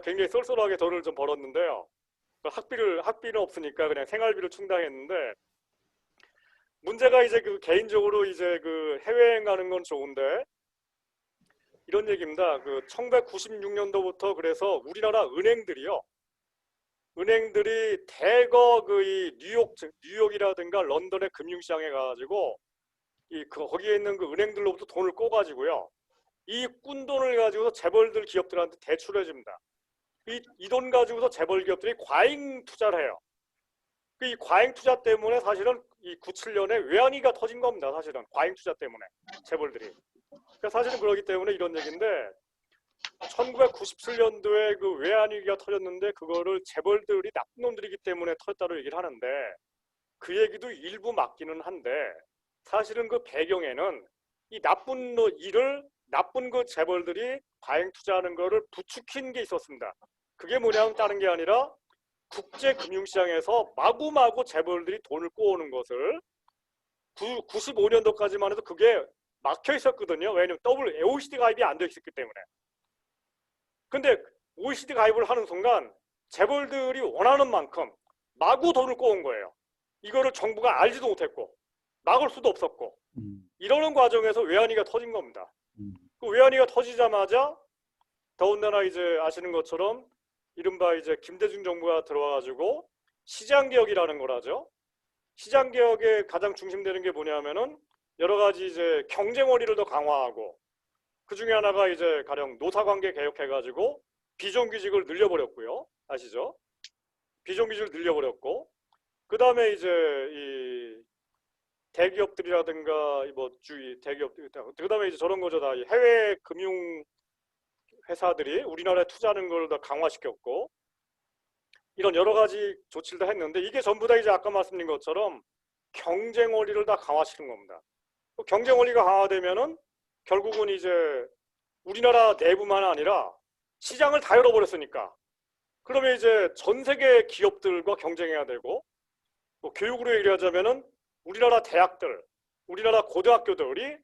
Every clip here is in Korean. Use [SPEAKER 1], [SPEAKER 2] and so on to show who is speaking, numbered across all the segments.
[SPEAKER 1] 굉장히 쏠쏠하게 돈을 좀 벌었는데요. 학비는 없으니까 그냥 생활비를 충당했는데, 문제가 이제 그 개인적으로 이제 그 해외여행 가는 건 좋은데, 이런 얘기입니다. 그 1996년도부터 그래서 우리나라 은행들이 대거 그 이 뉴욕이라든가 런던의 금융시장에 가가지고 거기에 있는 그 은행들로부터 돈을 꼬가지고요. 이 꾼돈을 가지고서 재벌들 기업들한테 대출해 줍니다. 이 돈 가지고서 재벌 기업들이 과잉 투자를 해요. 이 과잉 투자 때문에 사실은 이 97년에 외환위기가 터진 겁니다. 사실은 과잉 투자 때문에 재벌들이. 그러니까 사실은 그러기 때문에 이런 얘기인데, 1997년도에 그 외환위기가 터졌는데 그거를 재벌들이 나쁜 놈들이기 때문에 터졌다고 얘기를 하는데, 그 얘기도 일부 맞기는 한데, 사실은 그 배경에는 이 나쁜 그 재벌들이 과잉 투자하는 거를 부추긴 게 있었습니다. 그게 뭐냐면 다른 게 아니라 국제 금융시장에서 마구마구 재벌들이 돈을 꼬우는 것을 95년도까지만 해도 그게 막혀 있었거든요. 왜냐면 OECD 가입이 안 돼 있었기 때문에. 근데 OECD 가입을 하는 순간 재벌들이 원하는 만큼 마구 돈을 꼬은 거예요. 이거를 정부가 알지도 못했고 막을 수도 없었고, 이러는 과정에서 외환위기가 터진 겁니다. 그 외환위기가 터지자마자 더군다나 이제 아시는 것처럼 이른바 이제 김대중 정부가 들어와가지고 시장개혁이라는 걸 하죠. 시장개혁의 가장 중심되는 게 뭐냐면은 여러 가지 이제 경쟁 원리를 더 강화하고, 그 중에 하나가 이제 가령 노사관계 개혁해가지고 비정규직을 늘려버렸고요. 아시죠? 비정규직을 늘려버렸고, 그 다음에 이제 이 대기업들이라든가 대기업들, 그 다음에 이제 저런 거죠. 다 해외 금융 회사들이 우리나라에 투자하는 걸 더 강화시켰고, 이런 여러 가지 조치를 다 했는데, 이게 전부 다 이제 아까 말씀드린 것처럼 경쟁 원리를 다 강화시킨 겁니다. 경쟁 원리가 강화되면은 결국은 이제 우리나라 내부만 아니라 시장을 다 열어버렸으니까, 그러면 이제 전 세계 기업들과 경쟁해야 되고, 뭐 교육으로 얘기하자면은 우리나라 대학들, 우리나라 고등학교들이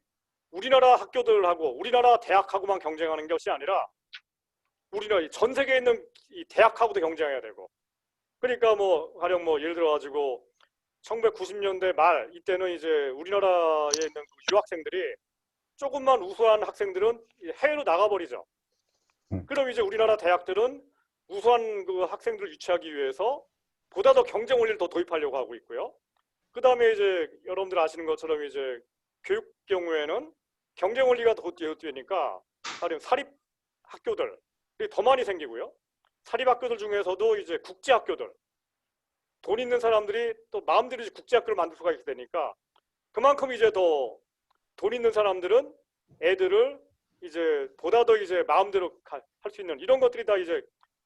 [SPEAKER 1] 우리나라 학교들하고 우리나라 대학하고만 경쟁하는 것이 아니라 우리나라 전 세계에 있는 이 대학하고도 경쟁해야 되고, 그러니까 뭐 가령 뭐 예를 들어 가지고 1990년대 말 이때는 이제 우리나라에 있는 그 유학생들이 조금만 우수한 학생들은 해외로 나가버리죠. 그럼 이제 우리나라 대학들은 우수한 그 학생들을 유치하기 위해서 보다 더 경쟁 원리를 더 도입하려고 하고 있고요. 그 다음에 이제 여러분들 아시는 것처럼 이제 교육 경우에는 경쟁 원리가 더 되니까 가령 사립 학교들이 더 많이 생기고요. 사립 학교들 중에서도 이제 국제 학교들, 돈 있는 사람들이 또 마음대로 이제 국제 학교를 만들 수가 있게 되니까, 그만큼 이제 더 돈 있는 사람들은 애들을 이제 보다 더 이제 마음대로 할 수 있는 이런 것들이 다 이제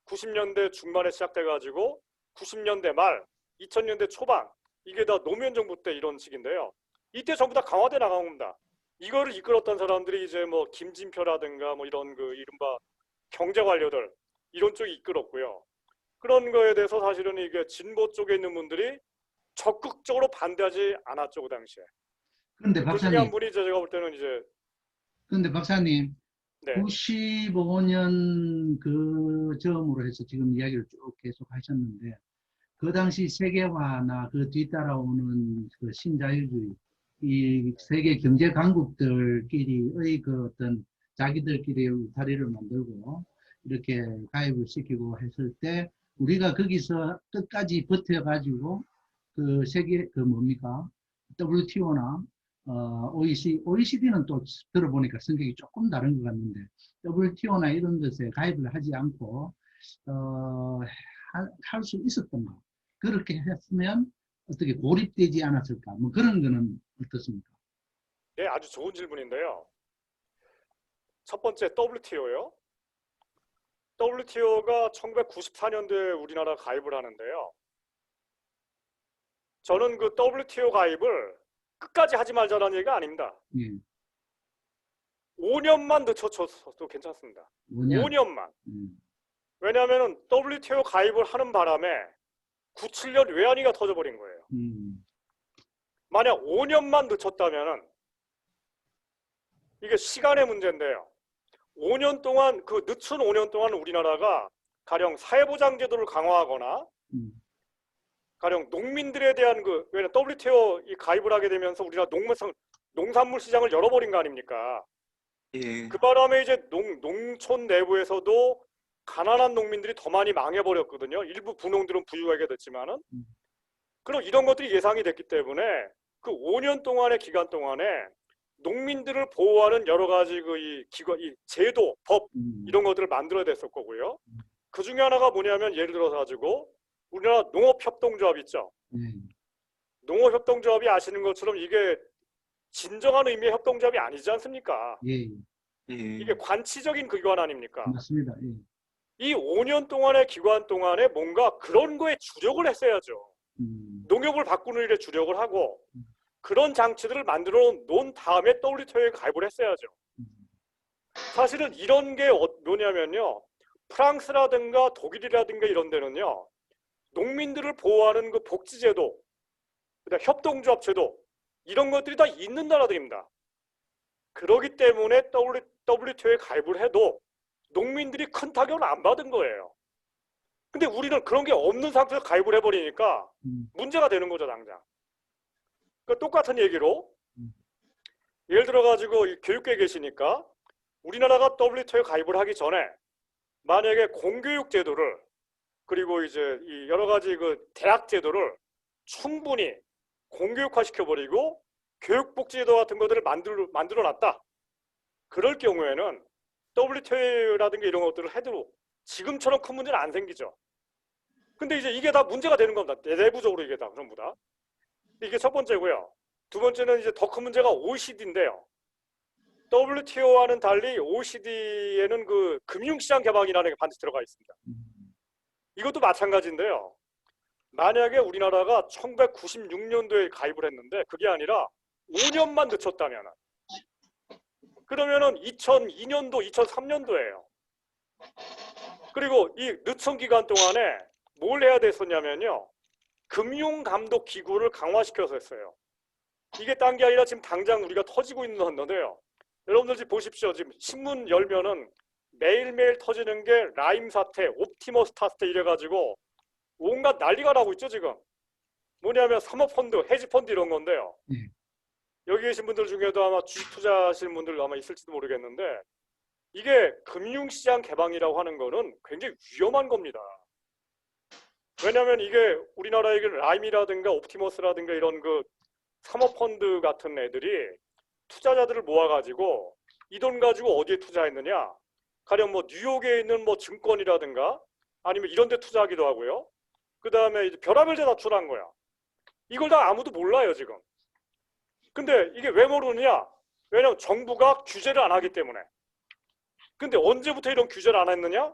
[SPEAKER 1] 90년대 중반에 시작돼 가지고 90년대 말 2000년대 초반, 이게 다 노무현 정부 때 이런 식인데요. 이때 전부 다 강화돼 나간 겁니다. 이거를 이끌었던 사람들이 이제 뭐 김진표라든가 뭐 이런 그 이른바 경제 관료들, 이런 쪽이 이끌었고요. 그런 거에 대해서 사실은 이게 진보 쪽에 있는 분들이 적극적으로 반대하지 않았죠, 그 당시에.
[SPEAKER 2] 그런데
[SPEAKER 1] 그 중에 한
[SPEAKER 2] 박사님,
[SPEAKER 1] 분이 제가 볼 때는 이제
[SPEAKER 2] 그런데 박사님,
[SPEAKER 1] 네,
[SPEAKER 2] 95년 그 점으로 해서 지금 이야기를 쭉 계속 하셨는데, 그 당시 세계화나 그 뒤따라오는 그 신자유주의, 이 세계 경제 강국들끼리의 그 어떤 자기들끼리 울타리를 만들고 이렇게 가입을 시키고 했을 때, 우리가 거기서 끝까지 버텨가지고 그 세계 그 뭡니까? WTO나 OECD는 또 들어보니까 성격이 조금 다른 것 같는데, WTO나 이런 것에 가입을 하지 않고 할 수 있었던가? 그렇게 했으면 어떻게 고립되지 않았을까? 뭐 그런 거는 어떻습니까?
[SPEAKER 1] 네, 아주 좋은 질문인데요. 첫 번째 WTO요. WTO가 1994년도에 우리나라 가입을 하는데요. 저는 그 WTO 가입을 끝까지 하지 말자는 얘기가 아닙니다.
[SPEAKER 2] 예,
[SPEAKER 1] 5년만 늦춰줘도 괜찮습니다.
[SPEAKER 2] 5년.
[SPEAKER 1] 5년만. 왜냐하면 WTO 가입을 하는 바람에 97년 외환위기가 터져버린 거예요. 만약 5년만 늦췄다면 이게 시간의 문제인데요. 5년 동안 그 늦춘 5년 동안 우리나라가 가령 사회보장제도를 강화하거나
[SPEAKER 2] 음,
[SPEAKER 1] 가령 농민들에 대한 왜냐 WTO 이 가입을 하게 되면서 우리나라 농산물 시장을 열어버린 거 아닙니까?
[SPEAKER 3] 예,
[SPEAKER 1] 그 바람에 이제 농촌 내부에서도 가난한 농민들이 더 많이 망해버렸거든요. 일부 부농들은 부유하게 됐지만은.
[SPEAKER 2] 음.
[SPEAKER 1] 그럼 이런 것들이 예상이 됐기 때문에 그 5년 동안의 기간 동안에 농민들을 보호하는 여러 가지 이 제도, 법 이런 것들을 만들어야 됐을 거고요. 그 중에 하나가 뭐냐면 예를 들어서 가지고 우리나라 농업협동조합 있죠.
[SPEAKER 2] 예,
[SPEAKER 1] 농업협동조합이 아시는 것처럼 이게 진정한 의미의 협동조합이 아니지 않습니까?
[SPEAKER 2] 예,
[SPEAKER 3] 예,
[SPEAKER 1] 이게 관치적인 기관 아닙니까?
[SPEAKER 2] 맞습니다. 예.
[SPEAKER 1] 이 5년 동안의 기간 동안에 뭔가 그런 거에 주력을 했어야죠. 농협을 바꾸는 일에 주력을 하고 그런 장치들을 만들어 놓은 다음에 WTO에 가입을 했어야죠. 사실은 이런 게 뭐냐면요. 프랑스라든가 독일이라든가 이런 데는요. 농민들을 보호하는 그 복지제도, 그다음 협동조합 제도 이런 것들이 다 있는 나라들입니다. 그렇기 때문에 WTO에 가입을 해도 농민들이 큰 타격을 안 받은 거예요. 근데 우리는 그런 게 없는 상태에서 가입을 해버리니까 문제가 되는 거죠, 당장. 그러니까 똑같은 얘기로 예를 들어가지고 교육계에 계시니까 우리나라가 WTO에 가입을 하기 전에 만약에 공교육 제도를 그리고 이제 이 여러 가지 그 대학 제도를 충분히 공교육화 시켜버리고 교육복지제도 같은 것들을 만들어 놨다. 그럴 경우에는 WTO라든가 이런 것들을 해도 지금처럼 큰 문제는 안 생기죠. 근데 이제 이게 다 문제가 되는 겁니다. 내부적으로 이게 다 전부 다. 이게 첫 번째고요. 두 번째는 이제 더 큰 문제가 OECD인데요. WTO와는 달리 OECD에는 그 금융시장 개방이라는 게 반드시 들어가 있습니다. 이것도 마찬가지인데요. 만약에 우리나라가 1996년도에 가입을 했는데 그게 아니라 5년만 늦췄다면 그러면은 2002년도, 2003년도예요. 그리고 이 늦춘 기간 동안에 뭘 해야 됐었냐면요. 금융감독기구를 강화시켜서 했어요. 이게 딴 게 아니라 지금 당장 우리가 터지고 있는 건데요. 여러분들 지금 보십시오. 지금 신문 열면은 매일매일 터지는 게 라임 사태, 옵티머스 사태 이래가지고 온갖 난리가 나고 있죠 지금. 뭐냐면 사모펀드, 헤지펀드 이런 건데요. 여기 계신 분들 중에도 아마 주식 투자하시는 분들 아마 있을지도 모르겠는데 이게 금융시장 개방이라고 하는 거는 굉장히 위험한 겁니다. 왜냐하면 이게 우리나라의 라임이라든가 옵티머스라든가 이런 그 사모펀드 같은 애들이 투자자들을 모아가지고 이 돈 가지고 어디에 투자했느냐? 가령 뭐 뉴욕에 있는 뭐 증권이라든가 아니면 이런 데 투자하기도 하고요. 그 다음에 이제 별의별 데 다 한 거야. 이걸 다 아무도 몰라요 지금. 근데 이게 왜 모르느냐? 왜냐면 정부가 규제를 안 하기 때문에. 근데 언제부터 이런 규제를 안 했느냐?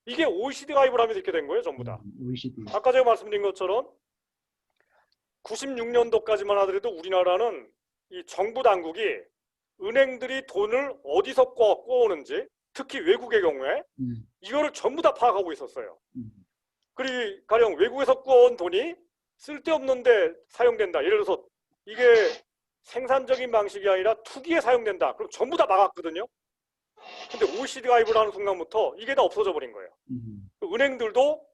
[SPEAKER 1] 이게 OECD 가입을 하면서 이렇게 된 거예요 전부 다.
[SPEAKER 2] OECD.
[SPEAKER 1] 아까 제가 말씀드린 것처럼 96년도까지만 하더라도 우리나라는 이 정부 당국이 은행들이 돈을 어디서 꼬오는지 특히 외국의 경우에 이거를 전부 다 파악하고 있었어요. 그리고 가령 외국에서 꼬온 돈이 쓸데없는데 사용된다. 예를 들어서 이게 생산적인 방식이 아니라 투기에 사용된다. 그럼 전부 다 막았거든요. 근데 OECD 가입을 하는 순간부터 이게 다 없어져 버린 거예요. 은행들도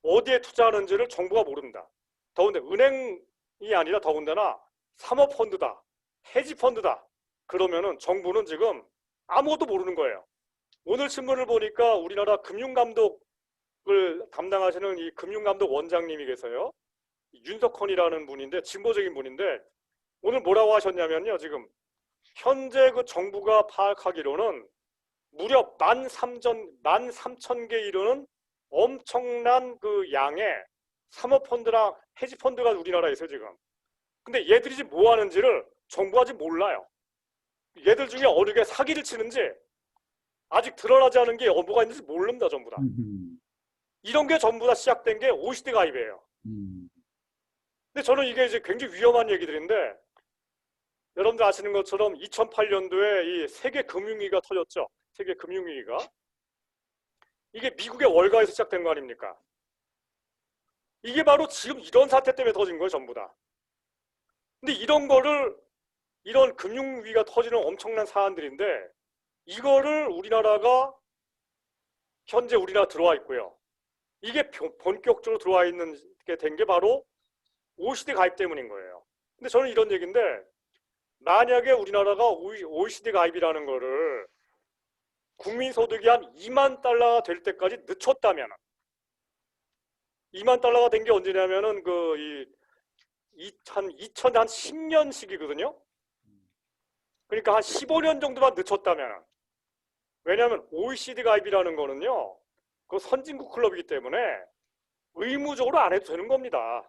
[SPEAKER 1] 어디에 투자하는지를 정부가 모릅니다. 더군다나 은행이 아니라 더군다나 사모펀드다, 헤지펀드다. 그러면은 정부는 지금 아무것도 모르는 거예요. 오늘 신문을 보니까 우리나라 금융감독을 담당하시는 이 금융감독 원장님이 계세요. 윤석헌이라는 분인데 진보적인 분인데 오늘 뭐라고 하셨냐면요. 지금 현재 그 정부가 파악하기로는 무려 13,000개 이르는 엄청난 그 양의 사모펀드랑 헤지펀드가 우리나라에 있어요 지금. 근데 얘들이 지금 뭐 하는지를 정부가 지금 몰라요. 얘들 중에 어느 게 사기를 치는지 아직 드러나지 않은 게 뭐가 있는지 모릅니다 전부 다. 이런 게 전부 다 시작된 게 OECD 가입이에요. 근데 저는 이게 이제 굉장히 위험한 얘기들인데 여러분들 아시는 것처럼 2008년도에 이 세계 금융위기가 터졌죠. 세계 금융위기가. 이게 미국의 월가에서 시작된 거 아닙니까? 이게 바로 지금 이런 사태 때문에 터진 거예요 전부 다. 근데 이런 거를 이런 금융위기가 터지는 엄청난 사안들인데 이거를 우리나라가 현재 우리나라 들어와 있고요. 이게 본격적으로 들어와 있는 게 된 게 바로 OECD 가입 때문인 거예요. 근데 저는 이런 얘기인데, 만약에 우리나라가 OECD 가입이라는 거를 국민소득이 한 2만 달러가 될 때까지 늦췄다면, 2만 달러가 된 게 언제냐면은 한 2010년식이거든요. 그러니까 한 15년 정도만 늦췄다면, 왜냐하면 OECD 가입이라는 거는요, 그 선진국 클럽이기 때문에 의무적으로 안 해도 되는 겁니다.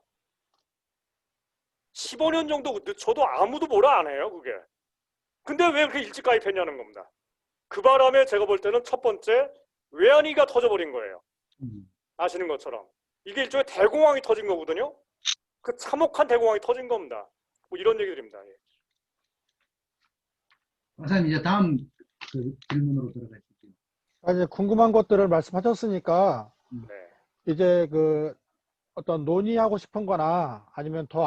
[SPEAKER 1] 15년 정도 늦춰도 아무도 뭐라 안 해요, 그게. 근데 왜 그렇게 일찍 가입했냐는 겁니다. 그 바람에 제가 볼 때는 첫 번째 외환위기가 터져버린 거예요. 아시는 것처럼. 이게 일종의 대공황이 터진 거거든요. 그 참혹한 대공황이 터진 겁니다. 뭐 이런 얘기 드립니다. 예.
[SPEAKER 2] 박사님 이제 다음 그 질문으로 들어가시죠.
[SPEAKER 3] 이제 궁금한 것들을 말씀하셨으니까
[SPEAKER 1] 네.
[SPEAKER 3] 이제 그 어떤 논의하고 싶은 거나 아니면 더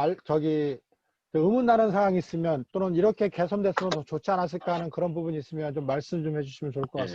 [SPEAKER 3] 의문 나는 사항이 있으면 또는 이렇게 개선됐으면 더 좋지 않았을까 하는 그런 부분이 있으면 좀 말씀 좀 해주시면 좋을 것 같습니다.